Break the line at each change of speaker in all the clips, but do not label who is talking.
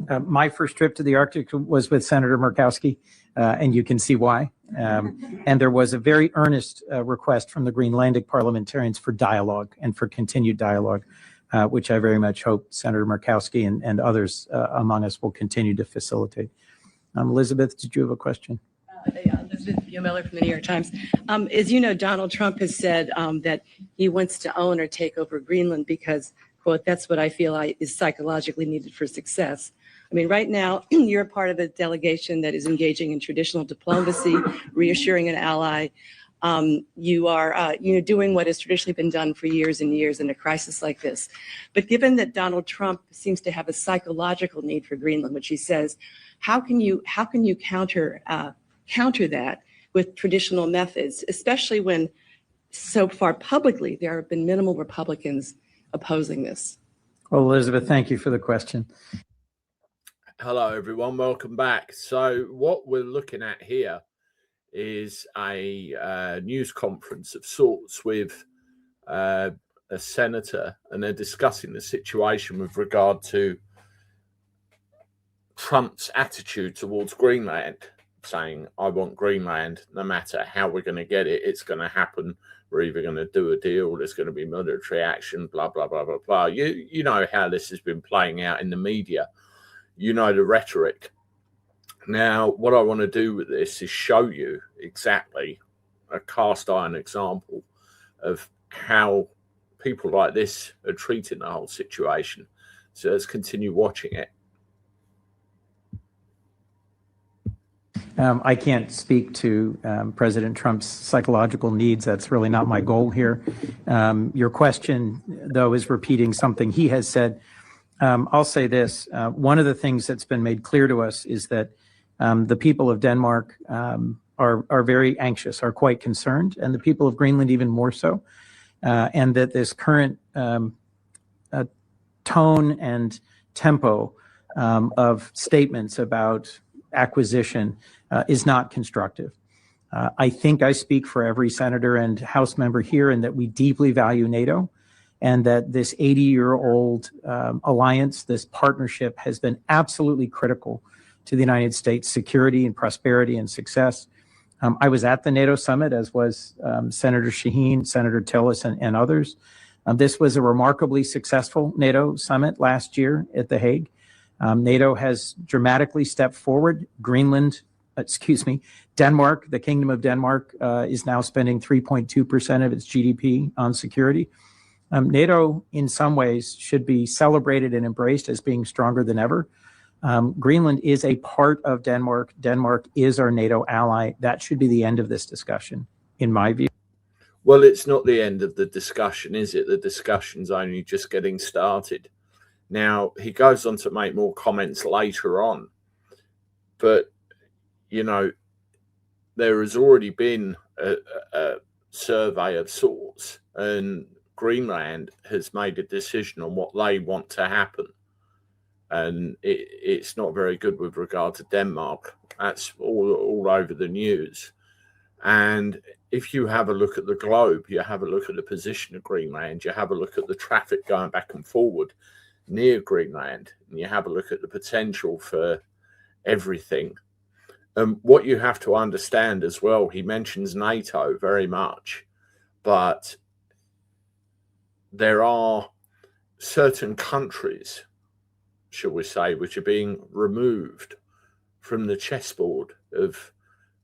My first trip to the Arctic was with Senator Murkowski, and you can see why. And there was a very earnest request from the Greenlandic parliamentarians for dialogue and for continued dialogue, which I very much hope Senator Murkowski and others among us will continue to facilitate. Elizabeth, did you have a question?
Elizabeth Miller from the New York Times. As you know, Donald Trump has said that he wants to own or take over Greenland because, quote, that's what I feel is psychologically needed for success. I mean, right now, you're a part of a delegation that is engaging in traditional diplomacy, reassuring an ally. You are doing what has traditionally been done for years and years in a crisis like this. But given that Donald Trump seems to have a psychological need for Greenland, which he says, how can you counter that with traditional methods, especially when so far publicly there have been minimal Republicans opposing this?
Well, Elizabeth, thank you for the question.
Hello, everyone. Welcome back. So what we're looking at here is a news conference of sorts with a senator, and they're discussing the situation with regard to Trump's attitude towards Greenland, saying, I want Greenland, no matter how we're going to get it, it's going to happen. We're either going to do a deal, there's going to be military action, blah, blah, blah, blah, blah. You know how this has been playing out in the media. You know the rhetoric. Now, what I want to do with this is show you exactly a cast iron example of how people like this are treating the whole situation. So let's continue watching it.
I can't speak to President Trump's psychological needs. That's really not my goal here. Your question, though, is repeating something he has said. I'll say this. One of the things that's been made clear to us is that the people of Denmark are very anxious, are quite concerned, and the people of Greenland even more so, and that this current tone and tempo of statements about acquisition is not constructive. I think I speak for every senator and House member here in that we deeply value NATO, and that this 80-year-old alliance, this partnership, has been absolutely critical to the United States' security and prosperity and success. I was at the NATO summit, as was Senator Shaheen, Senator Tillis, and others. This was a remarkably successful NATO summit last year at The Hague. NATO has dramatically stepped forward. Denmark, the Kingdom of Denmark, is now spending 3.2% of its GDP on security. NATO, in some ways, should be celebrated and embraced as being stronger than ever. Greenland is a part of Denmark. Denmark is our NATO ally. That should be the end of this discussion, in my view.
Well, it's not the end of the discussion, is it? The discussion's only just getting started. Now, he goes on to make more comments later on. But, you know, there has already been a survey of sorts, and Greenland has made a decision on what they want to happen. And it's not very good with regard to Denmark. That's all over the news. And if you have a look at the globe, you have a look at the position of Greenland, you have a look at the traffic going back and forward near Greenland, and you have a look at the potential for everything. And what you have to understand as well, he mentions NATO very much, but there are certain countries, shall we say, which are being removed from the chessboard of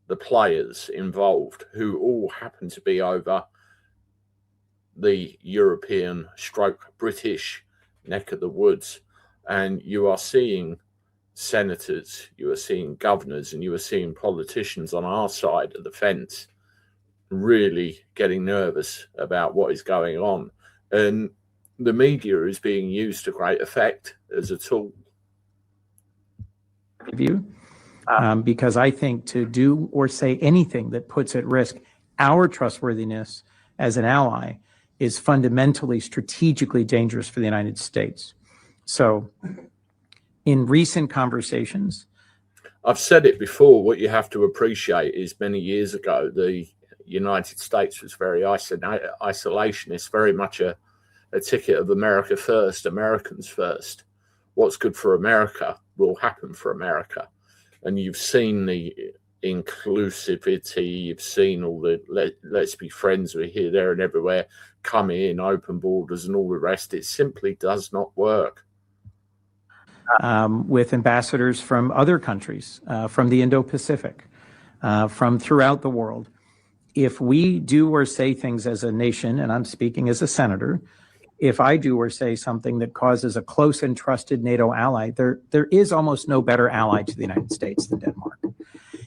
the players involved, who all happen to be over the European stroke British neck of the woods. And you are seeing senators, you are seeing governors, and you are seeing politicians on our side of the fence really getting nervous about what is going on. And the media is being used to great effect as a tool.
Because I think to do or say anything that puts at risk our trustworthiness as an ally is fundamentally strategically dangerous for the United States. So in recent conversations,
I've said it before, what you have to appreciate is many years ago, the United States was very isolationist, very much a ticket of America first, Americans first. What's good for America will happen for America. And you've seen the inclusivity, you've seen all the let's be friends, we're here, there, and everywhere, come in, open borders, and all the rest. It simply does not work.
With ambassadors from other countries, from the Indo-Pacific, from throughout the world. If we do or say things as a nation, and I'm speaking as a senator, if I do or say something that causes a close and trusted NATO ally, there is almost no better ally to the United States than Denmark.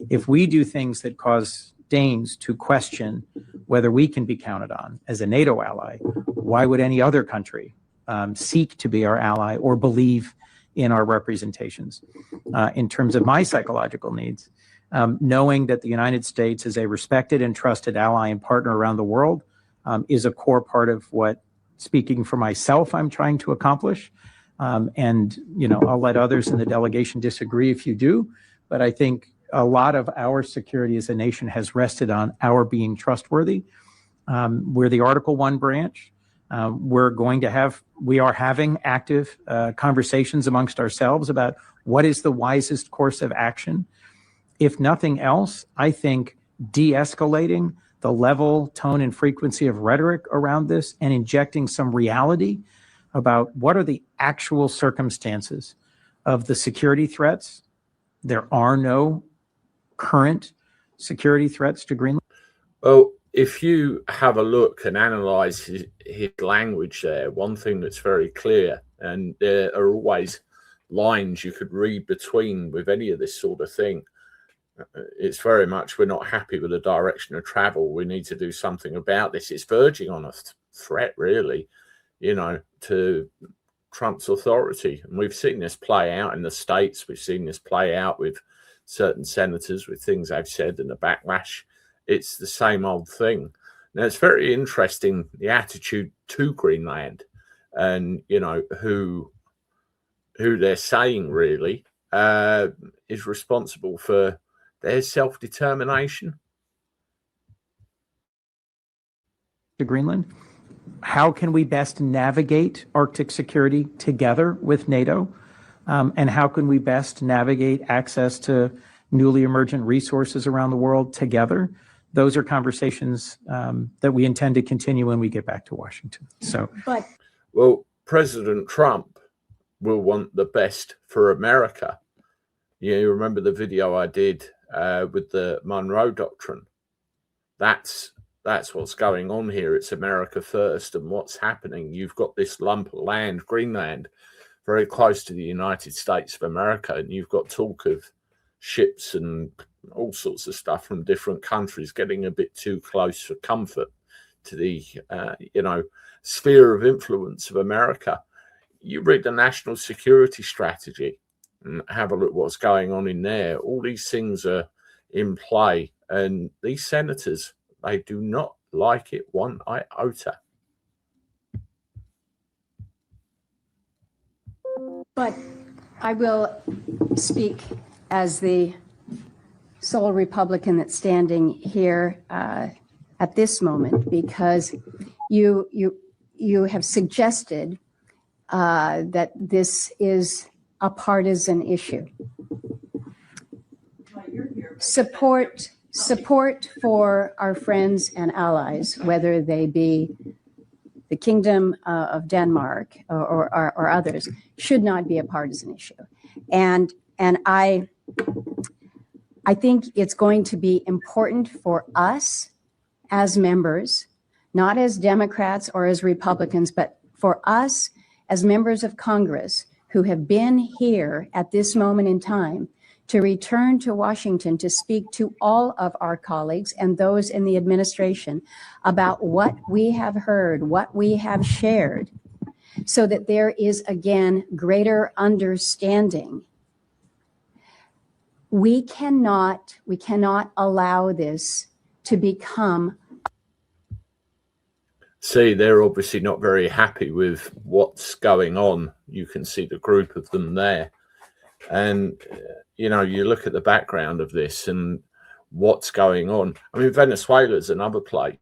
If we do things that cause Danes to question whether we can be counted on as a NATO ally, why would any other country seek to be our ally or believe in our representations? In terms of my psychological needs, knowing that the United States is a respected and trusted ally and partner around the world is a core part of what, speaking for myself, I'm trying to accomplish. And, you know, I'll let others in the delegation disagree if you do, but I think a lot of our security as a nation has rested on our being trustworthy. We're the Article 1 branch. We are having active conversations amongst ourselves about what is the wisest course of action. If nothing else, I think de-escalating the level, tone, and frequency of rhetoric around this and injecting some reality about what are the actual circumstances of the security threats. There are no current security threats to Greenland.
Well, if you have a look and analyze his language there, one thing that's very clear, and there are always lines you could read between with any of this sort of thing, it's very much, we're not happy with the direction of travel. We need to do something about this. It's verging on a threat, really, you know, to Trump's authority. And we've seen this play out in the States. We've seen this play out with certain senators, with things they've said and the backlash. It's the same old thing. Now, it's very interesting, the attitude to Greenland and, you know, who they're saying really is responsible for their self-determination.
To Greenland. How can we best navigate Arctic security together with NATO? And how can we best navigate access to newly emergent resources around the world together? Those are conversations that we intend to continue when we get back to Washington.
Well, President Trump will want the best for America. You remember the video I did with the Monroe Doctrine? That's what's going on here. It's America first. And what's happening, you've got this lump of land, Greenland, very close to the United States of America, and you've got talk of ships and all sorts of stuff from different countries getting a bit too close for comfort to the sphere of influence of America. You read the national security strategy and have a look what's going on in there. All these things are in play, and these senators, they do not like it one iota.
But I will speak as the sole Republican that's standing here at this moment, because you have suggested that this is a partisan issue. Support for our friends and allies, whether they be the Kingdom of Denmark or others, should not be a partisan issue. And I think it's going to be important for us as members, not as Democrats or as Republicans, but for us as members of Congress who have been here at this moment in time, to return to Washington to speak to all of our colleagues and those in the administration about what we have heard, what we have shared, so that there is, again, greater understanding. We cannot allow this to become.
See, they're obviously not very happy with what's going on. You can see the group of them there. And, you know, you look at the background of this and what's going on. I mean, Venezuela's another place.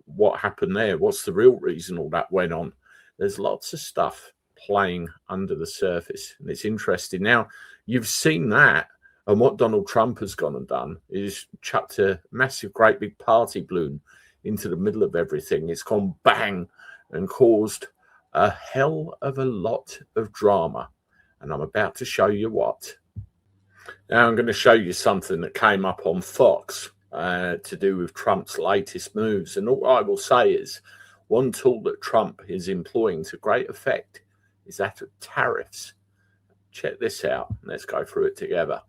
What happened there? What's the real reason all that went on? There's lots of stuff playing under the surface. And it's interesting. Now, you've seen that. And what Donald Trump has gone and done is chucked a massive, great big party balloon into the middle of everything. It's gone bang and caused a hell of a lot of drama. And I'm about to show you what. Now I'm going to show you something that came up on Fox to do with Trump's latest moves. And all I will say is one tool that Trump is employing to great effect is that of tariffs. Check this out. Let's go through it together.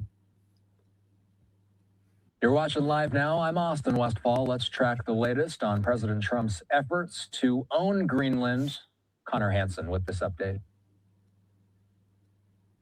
You're watching live now. I'm Austin Westfall. Let's track the latest on President Trump's efforts to own Greenland. Connor Hansen with this update.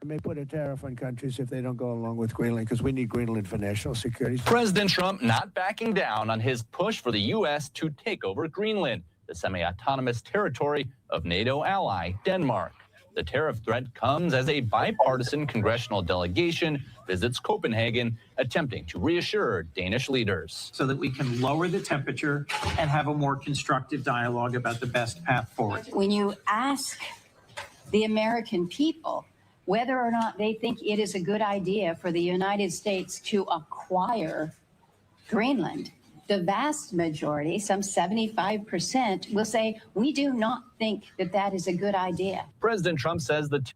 It may put a tariff on countries if they don't go along with Greenland, because we need Greenland for national security.
President Trump not backing down on his push for the U.S. to take over Greenland, the semi-autonomous territory of NATO ally Denmark. The tariff threat comes as a bipartisan congressional delegation visits Copenhagen, attempting to reassure Danish leaders.
So that we can lower the temperature and have a more constructive dialogue about the best path forward.
When you ask the American people whether or not they think it is a good idea for the United States to acquire Greenland, the vast majority, some 75%, will say, we do not think that that is a good idea.
President Trump says that.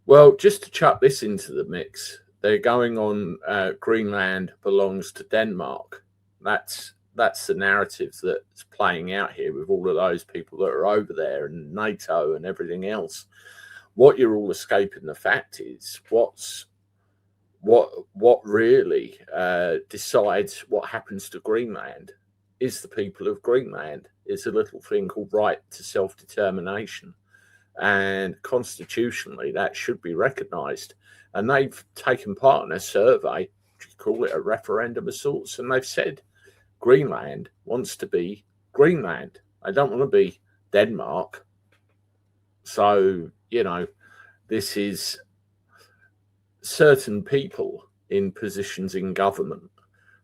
Well, just to chuck this into the mix, they're going on Greenland belongs to Denmark. That's the narrative that's playing out here with all of those people that are over there and NATO and everything else. What you're all escaping the fact is what really decides what happens to Greenland is the people of Greenland. It's a little thing called right to self-determination. And constitutionally, that should be recognised. And they've taken part in a survey, you call it a referendum of sorts, and they've said Greenland wants to be Greenland. They don't want to be Denmark. So, you know, this is certain people in positions in government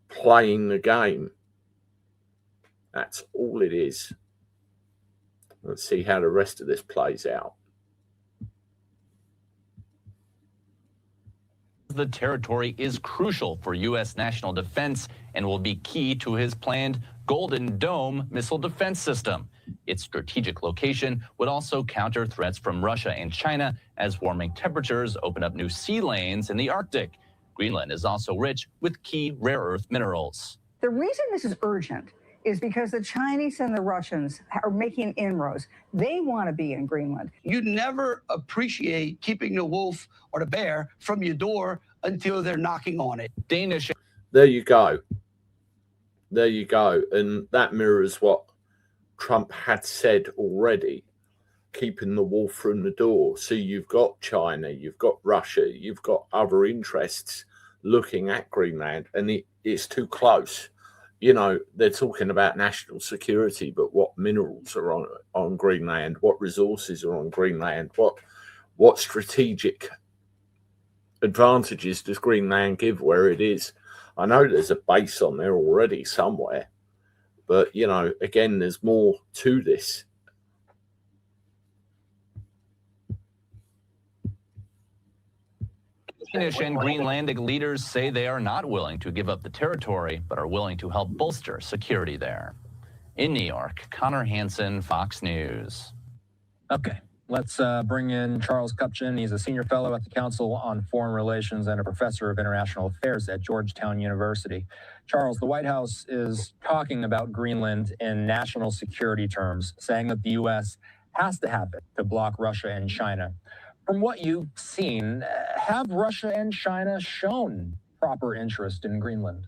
playing the game. That's all it is. Let's see how the rest of this plays out.
The territory is crucial for U.S. national defense and will be key to his planned Golden Dome missile defense system. Its strategic location would also counter threats from Russia and China as warming temperatures open up new sea lanes in the Arctic. Greenland is also rich with key rare earth minerals.
The reason this is urgent is because the Chinese and the Russians are making inroads. They want to be in Greenland.
You never appreciate keeping the wolf or the bear from your door until they're knocking on it.
Danish.
There you go. There you go. And that mirrors what Trump had said already, keeping the wolf from the door. So you've got China, you've got Russia, you've got other interests looking at Greenland, and it's too close. You know, they're talking about national security, but what minerals are on Greenland? What resources are on Greenland? What strategic advantages does Greenland give where it is? I know there's a base on there already somewhere, but, you know, again, there's more to this.
Danish and Greenlandic leaders say they are not willing to give up the territory, but are willing to help bolster security there. In New York, Connor Hansen, Fox News.
Okay, let's bring in Charles Kupchan. He's a senior fellow at the Council on Foreign Relations and a professor of international affairs at Georgetown University. Charles, the White House is talking about Greenland in national security terms, saying that the U.S. has to have it to block Russia and China. From what you've seen, have Russia and China shown proper interest in Greenland?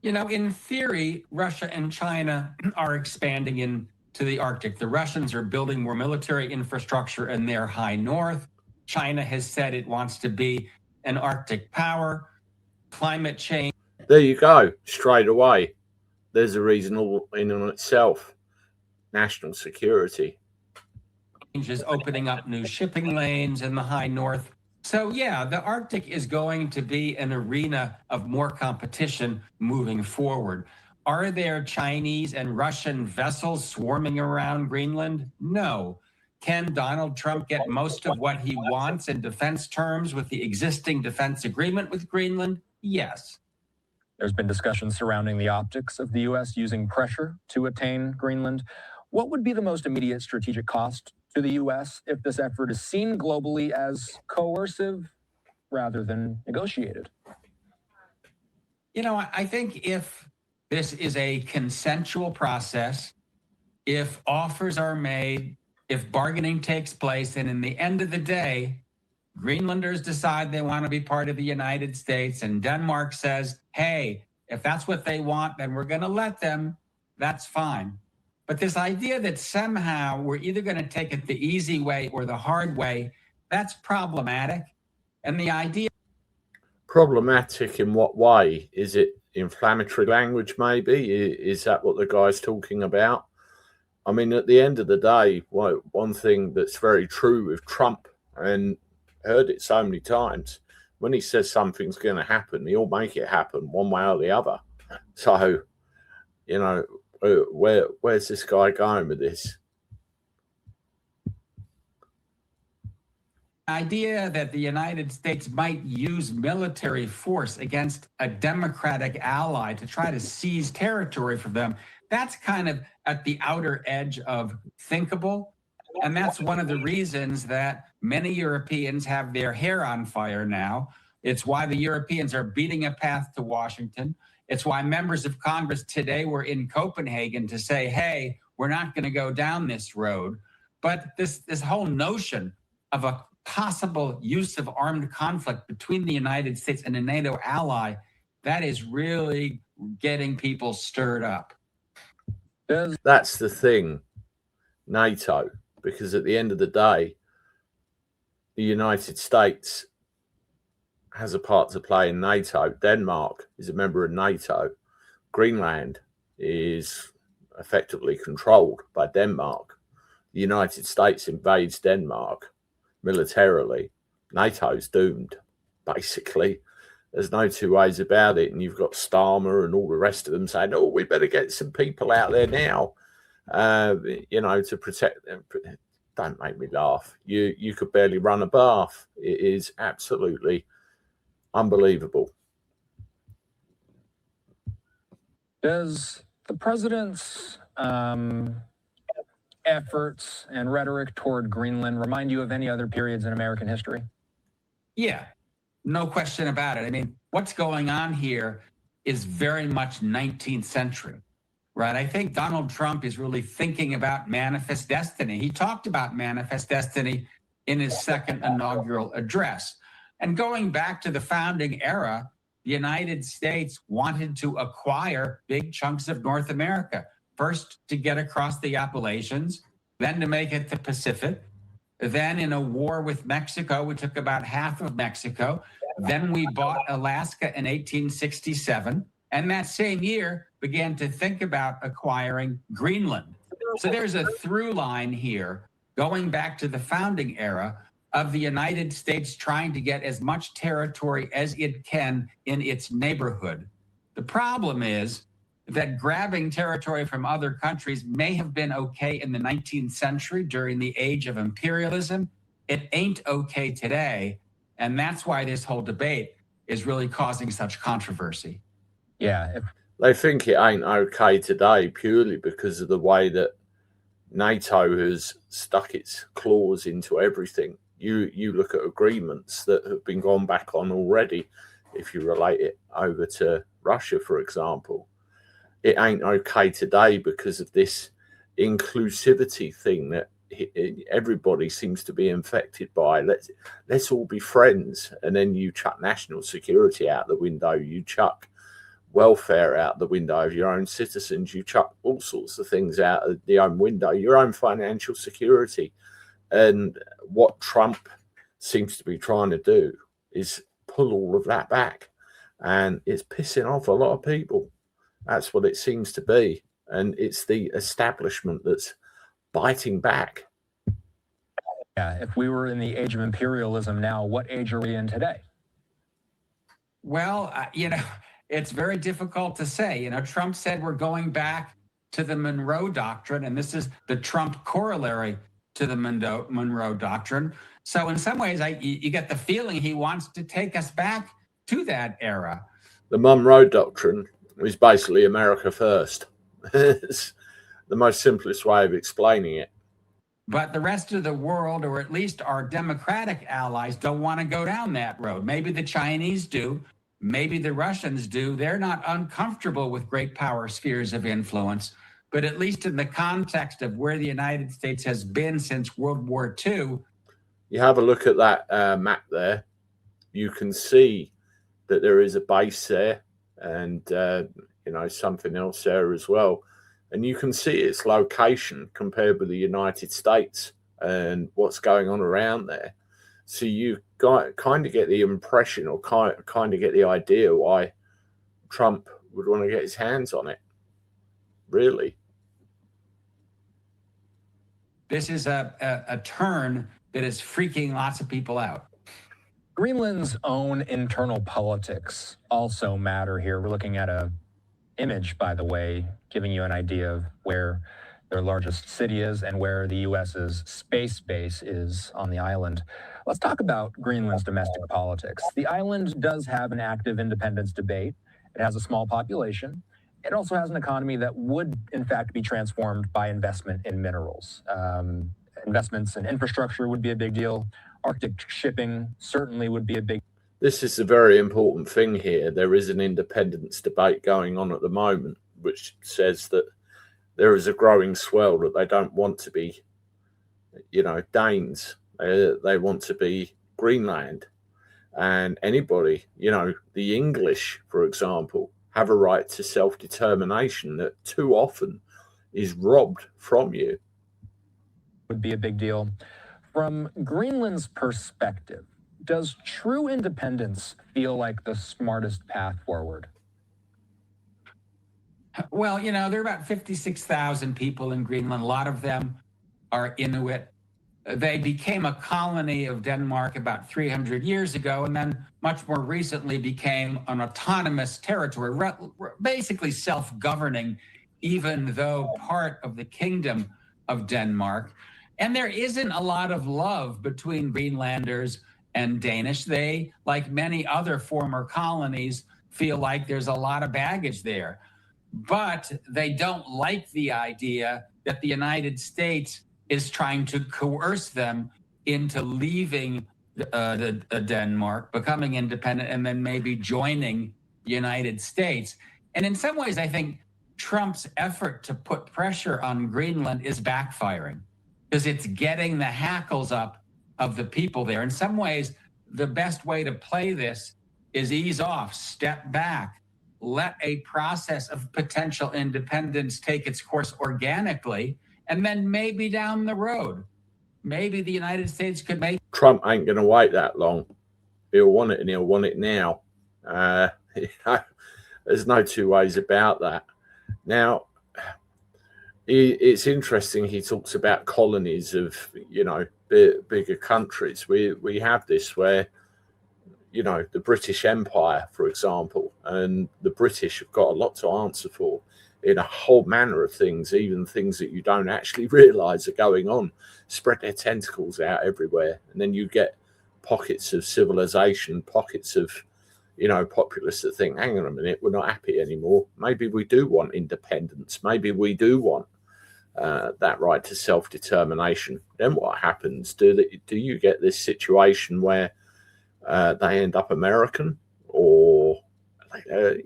You know, in theory, Russia and China are expanding into the Arctic. The Russians are building more military infrastructure in their high north. China has said it wants to be an Arctic power. Climate change.
There you go, straight away. There's a reason all in on itself. National security.
Is opening up new shipping lanes in the high north. So yeah, the Arctic is going to be an arena of more competition moving forward. Are there Chinese and Russian vessels swarming around Greenland? No. Can Donald Trump get most of what he wants in defense terms with the existing defense agreement with Greenland? Yes.
There's been discussion surrounding the optics of the U.S. using pressure to attain Greenland. What would be the most immediate strategic cost to the U.S. if this effort is seen globally as coercive rather than negotiated?
You know, I think if this is a consensual process, if offers are made, if bargaining takes place, and in the end of the day, Greenlanders decide they want to be part of the United States, and Denmark says, hey, if that's what they want, then we're going to let them, that's fine. But this idea that somehow we're either going to take it the easy way or the hard way, that's problematic. And the idea...
Problematic in what way? Is it inflammatory language, maybe? Is that what the guy's talking about? I mean, at the end of the day, one thing that's very true with Trump, and heard it so many times, when he says something's going to happen, he'll make it happen one way or the other. So, you know, where's this guy going with this?
Idea that the United States might use military force against a democratic ally to try to seize territory from them, that's kind of at the outer edge of thinkable. And that's one of the reasons that many Europeans have their hair on fire now. It's why the Europeans are beating a path to Washington. It's why members of Congress today were in Copenhagen to say, hey, we're not going to go down this road. But this whole notion of a possible use of armed conflict between the United States and a NATO ally, that is really getting people stirred up.
That's the thing, NATO, because at the end of the day, the United States has a part to play in NATO. Denmark is a member of NATO. Greenland is effectively controlled by Denmark. The United States invades Denmark militarily. NATO's doomed, basically. There's no two ways about it. And you've got Starmer and all the rest of them saying, oh, we better get some people out there now, you know, to protect them. Don't make me laugh. You could barely run a bath. It is absolutely unbelievable.
Does the president's efforts and rhetoric toward Greenland remind you of any other periods in American history?
Yeah, no question about it. I mean, what's going on here is very much 19th century, right? I think Donald Trump is really thinking about manifest destiny. He talked about manifest destiny in his second inaugural address. And going back to the founding era, the United States wanted to acquire big chunks of North America. First, to get across the Appalachians, then to make it the Pacific. Then in a war with Mexico, we took about half of Mexico. Then we bought Alaska in 1867. And that same year began to think about acquiring Greenland. So there's a through line here, going back to the founding era, of the United States trying to get as much territory as it can in its neighborhood. The problem is that grabbing territory from other countries may have been okay in the 19th century during the age of imperialism. It ain't okay today. And that's why this whole debate is really causing such controversy.
Yeah.
They think it ain't okay today purely because of the way that NATO has stuck its claws into everything. You look at agreements that have been gone back on already, if you relate it over to Russia, for example. It ain't okay today because of this inclusivity thing that everybody seems to be infected by. Let's all be friends. And then you chuck national security out the window. You chuck welfare out the window of your own citizens. You chuck all sorts of things out of the own window, your own financial security. And what Trump seems to be trying to do is pull all of that back. And it's pissing off a lot of people. That's what it seems to be. And it's the establishment that's biting back.
Yeah, if we were in the age of imperialism now, what age are we in today?
Well, it's very difficult to say. Trump said we're going back to the Monroe Doctrine, and this is the Trump corollary to the Monroe Doctrine. So in some ways, you get the feeling he wants to take us back to that era.
The Monroe Doctrine is basically America first. It's the most simplest way of explaining it.
But the rest of the world, or at least our democratic allies, don't want to go down that road. Maybe the Chinese do. Maybe the Russians do. They're not uncomfortable with great power spheres of influence. But at least in the context of where the United States has been since World War II.
You have a look at that map there. You can see that there is a base there and, you know, something else there as well. And you can see its location compared with the United States and what's going on around there. So you kind of get the impression, or kind of get the idea why Trump would want to get his hands on it. Really.
This is a turn that is freaking lots of people out.
Greenland's own internal politics also matter here. We're looking at a image, by the way, giving you an idea of where their largest city is and where the U.S.'s space base is on the island. Let's talk about Greenland's domestic politics. The island does have an active independence debate. It has a small population. It also has an economy that would, in fact, be transformed by investment in minerals. Investments in infrastructure would be a big deal. Arctic shipping certainly would be a big.
This is a very important thing here. There is an independence debate going on at the moment, which says that there is a growing swell that they don't want to be, you know, Danes. They want to be Greenland. And anybody, you know, the English, for example, have a right to self-determination that too often is robbed from you.
Would be a big deal. From Greenland's perspective, does true independence feel like the smartest path forward?
Well, you know, there are about 56,000 people in Greenland. A lot of them are Inuit. They became a colony of Denmark about 300 years ago, and then much more recently became an autonomous territory, basically self-governing, even though part of the kingdom of Denmark. And there isn't a lot of love between Greenlanders and Danish. They, like many other former colonies, feel like there's a lot of baggage there. But they don't like the idea that the United States is trying to coerce them into leaving Denmark, becoming independent, and then maybe joining the United States. And in some ways, I think Trump's effort to put pressure on Greenland is backfiring, because it's getting the hackles up of the people there. In some ways, the best way to play this is ease off, step back, let a process of potential independence take its course organically, and then maybe down the road, maybe the United States could make...
Trump ain't going to wait that long. He'll want it, and he'll want it now. You know, there's no two ways about that. Now, it's interesting he talks about colonies of, you know, bigger countries. We have this where, you know, the British Empire, for example, and the British have got a lot to answer for in a whole manner of things, even things that you don't actually realize are going on, spread their tentacles out everywhere. And then you get pockets of civilization, pockets of, you know, populace that think, hang on a minute, we're not happy anymore. Maybe we do want independence. Maybe we do want that right to self-determination. Then what happens? Do you get this situation where they end up American, or,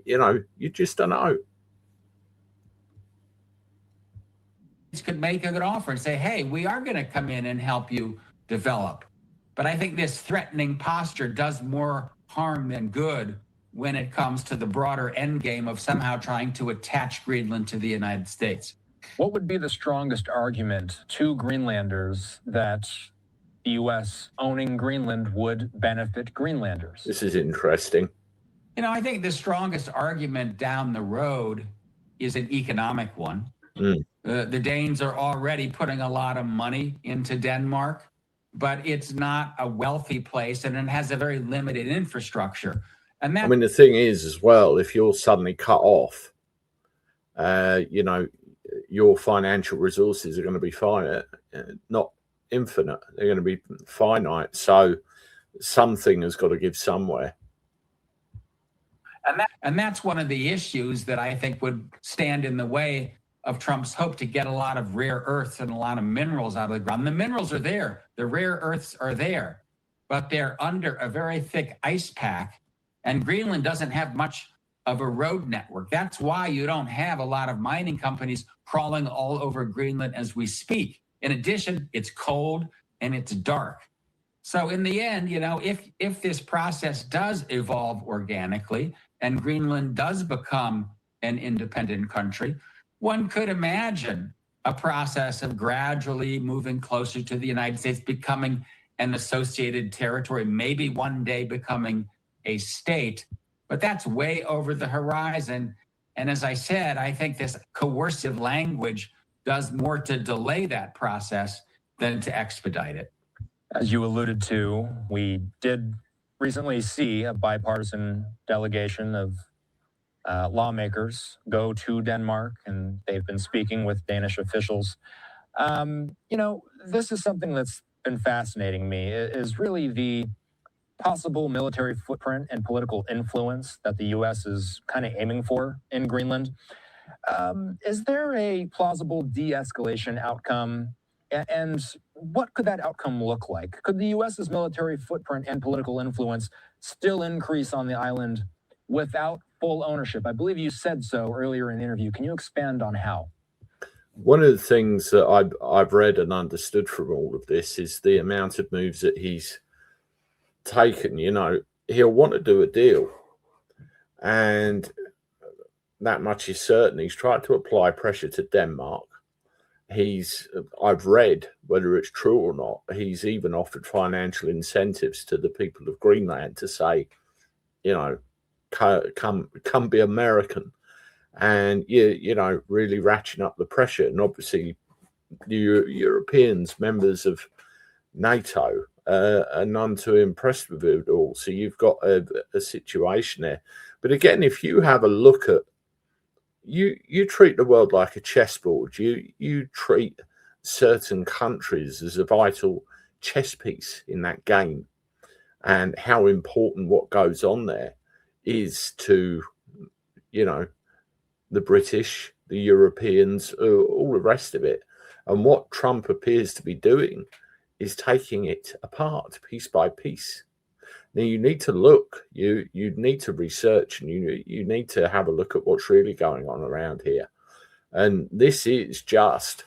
you know, you just don't know.
Could make a good offer and say, hey, we are going to come in and help you develop. But I think this threatening posture does more harm than good when it comes to the broader end game of somehow trying to attach Greenland to the United States.
What would be the strongest argument to Greenlanders that the U.S. owning Greenland would benefit Greenlanders?
This is interesting.
You know, I think the strongest argument down the road is an economic one. The Danes are already putting a lot of money into Denmark, but it's not a wealthy place, and it has a very limited infrastructure. And that,
I mean, the thing is as well, if you're suddenly cut off, you know, your financial resources are going to be fine, not infinite. They're going to be finite. So something has got to give somewhere.
And that's one of the issues that I think would stand in the way of Trump's hope to get a lot of rare earths and a lot of minerals out of the ground. The minerals are there. The rare earths are there, but they're under a very thick ice pack. And Greenland doesn't have much of a road network. That's why you don't have a lot of mining companies crawling all over Greenland as we speak. In addition, it's cold and it's dark. So in the end, you know, if this process does evolve organically and Greenland does become an independent country, one could imagine a process of gradually moving closer to the United States, becoming an associated territory, maybe one day becoming a state. But that's way over the horizon. And as I said, I think this coercive language does more to delay that process than to expedite it.
As you alluded to, we did recently see a bipartisan delegation of lawmakers go to Denmark, and they've been speaking with Danish officials. You know, this is something that's been fascinating me, is really the possible military footprint and political influence that the U.S. is kind of aiming for in Greenland. Is there a plausible de-escalation outcome? And what could that outcome look like? Could the U.S.'s military footprint and political influence still increase on the island without full ownership? I believe you said so earlier in the interview. Can you expand on how?
One of the things that I've read and understood from all of this is the amount of moves that he's taken. You know, he'll want to do a deal, and that much is certain. He's tried to apply pressure to Denmark. I've read, whether it's true or not, he's even offered financial incentives to the people of Greenland to say, you know, come be American, and you know, really ratcheting up the pressure. And obviously the Europeans, members of NATO, are none too impressed with it all. So you've got a situation there. But again, if you have a look at, you treat the world like a chessboard. You treat certain countries as a vital chess piece in that game, and how important what goes on there is to, you know, the British, the Europeans, all the rest of it. And what Trump appears to be doing is taking it apart piece by piece. Now you need to look, you need to research, and you need to have a look at what's really going on around here. And this is just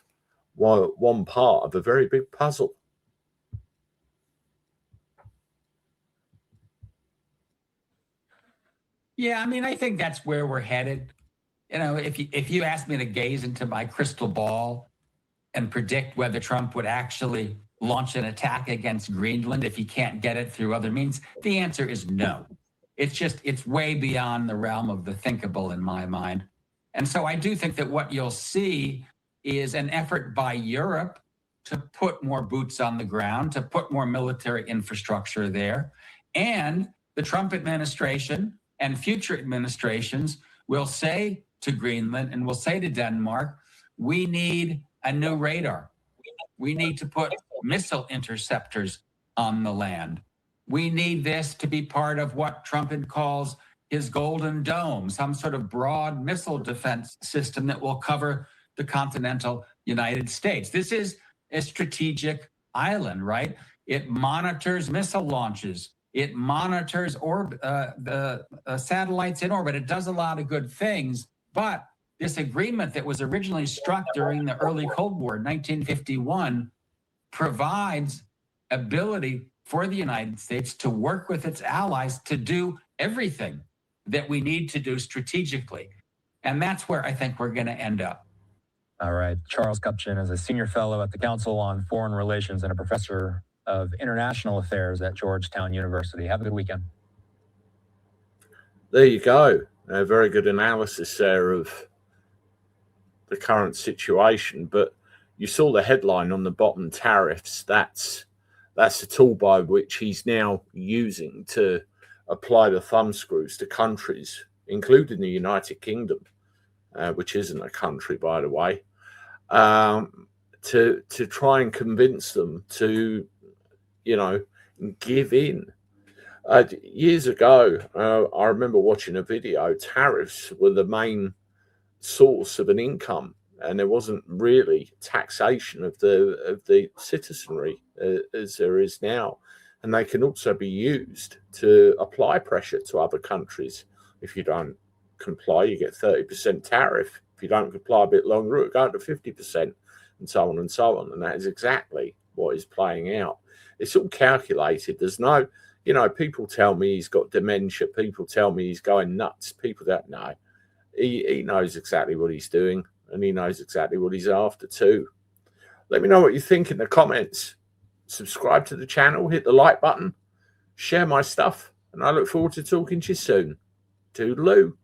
one part of a very big puzzle.
Yeah, I mean, I think that's where we're headed. You know, if you asked me to gaze into my crystal ball and predict whether Trump would actually launch an attack against Greenland if he can't get it through other means, the answer is no. It's way beyond the realm of the thinkable in my mind. And so I do think that what you'll see is an effort by Europe to put more boots on the ground, to put more military infrastructure there. And the Trump administration and future administrations will say to Greenland and will say to Denmark, we need a new radar. We need to put missile interceptors on the land. We need this to be part of what Trump calls his Golden Dome, some sort of broad missile defense system that will cover the continental United States. This is a strategic island, right? It monitors missile launches. It monitors the satellites in orbit. It does a lot of good things. But this agreement that was originally struck during the early Cold War, 1951, provides ability for the United States to work with its allies to do everything that we need to do strategically. And that's where I think we're going to end up.
All right. Charles Kupchan is a senior fellow at the Council on Foreign Relations and a professor of international affairs at Georgetown University. Have a good weekend.
There you go. A very good analysis there of the current situation. But you saw the headline on the bottom, tariffs. That's the tool by which he's now using to apply the thumbscrews to countries, including the United Kingdom, which isn't a country, by the way, to try and convince them to, you know, give in. Years ago, I remember watching a video. Tariffs were the main source of an income, and there wasn't really taxation of the citizenry as there is now. And they can also be used to apply pressure to other countries. If you don't comply, you get 30% tariff. If you don't comply a bit longer, it'll go to 50%, and so on and so on. And that is exactly what is playing out. It's all calculated. There's no, you know, people tell me he's got dementia. People tell me he's going nuts. People don't know. He knows exactly what he's doing, and he knows exactly what he's after too. Let me know what you think in the comments. Subscribe to the channel, hit the like button, share my stuff, and I look forward to talking to you soon. Toodaloo.